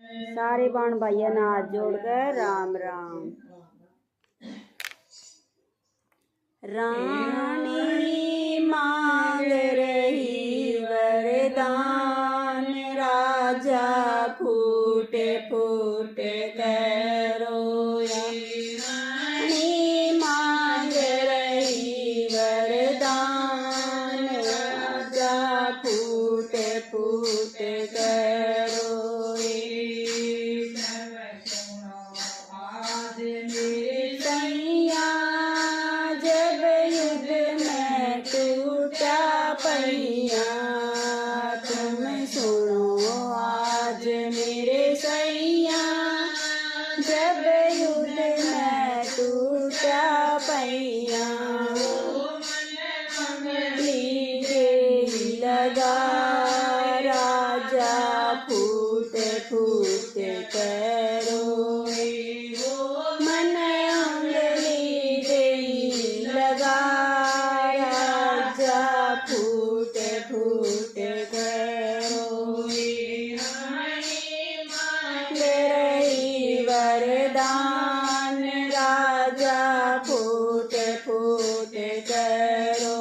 सारे बाण भाइयों ने हाथ जोड़कर राम राम। रानी मांग रही वरदान, राजा फूटे फूटे कर रोया। रानी मांग रही वरदान, राजा फूटे फूटे कर रोए। आज मेरे सैया जब युद्ध में टूटा पहिया, तुम सुनो आज मेरे सैया जब युद्ध में टूटा पहिया। लीजे लगा राजा फूटे फूटे करो, मन उंगली दे लगा राजा फूटे फूटे करो। मांग रही वरदान, राजा फूटे फूटे करो।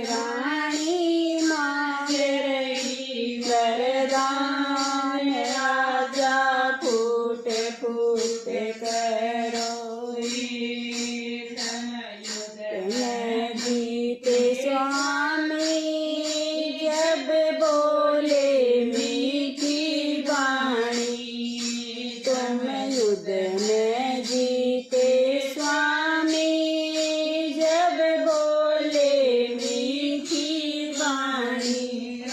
रानी मांग रही वरदान, राजा फूटे फूटे करो। जीते स्वामी जब बोले मीठी वाणी, तुम युद्ध में जीते स्वामी जब बोले मीठी वाणी।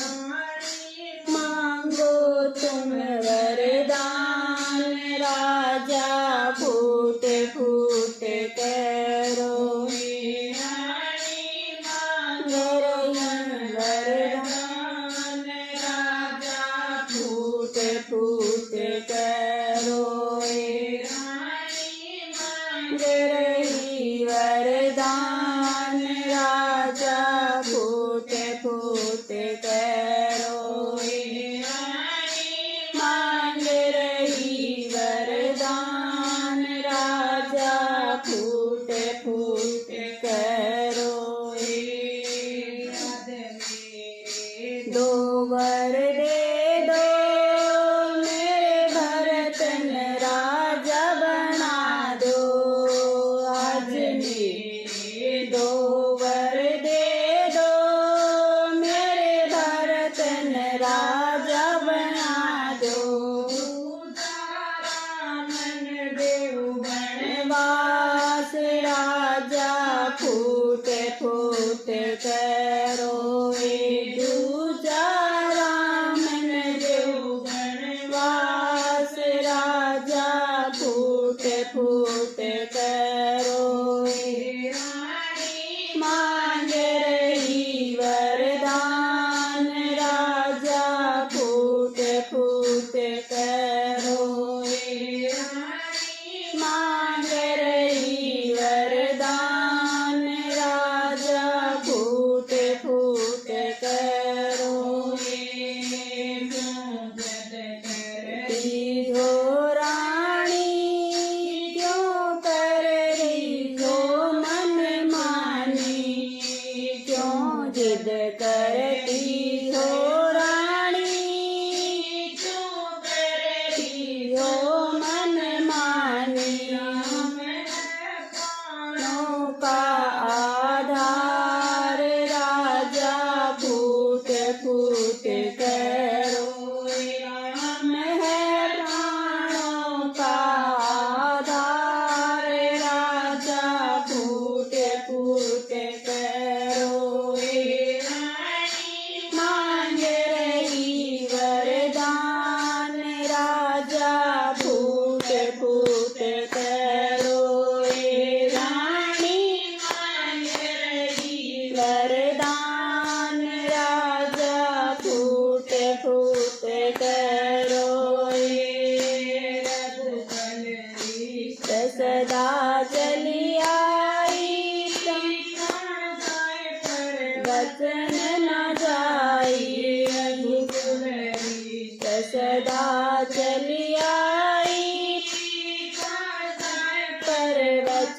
मांगो तुम वरदान, राजा फूटे फूटे करो। वरदान राजा फूटे फूटे करो। मांग रही वरदान, राजा फूटे फूटे करो। मांग रही वरदान, राजा फूटे फूटे करो। दो वर दे दो मेरे भरत न राजा बना दो आज मेरे। दो वर दे दो मेरे भरत न राजा बना दो। मन देव बनवास, राजा फूटे फूटे करो। दूजा रामन देव बनवास, राजा फूटे फूटे करो। मांग रही वरदान, राजा फूटे फूटे करो। मांग रही वरदान, राजा फूटे फूटे करो। हो रानी क्यों कर रही हो मन मानी, क्यों जिद करती हो रानी, क्यों करती हो मन मानी। प्राणों का आधार, राजा फूटे फूटे करो। राम है प्राणों का आधार, राजा फूटे फूटे करो। मांग रही वरदान, राजा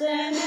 वचन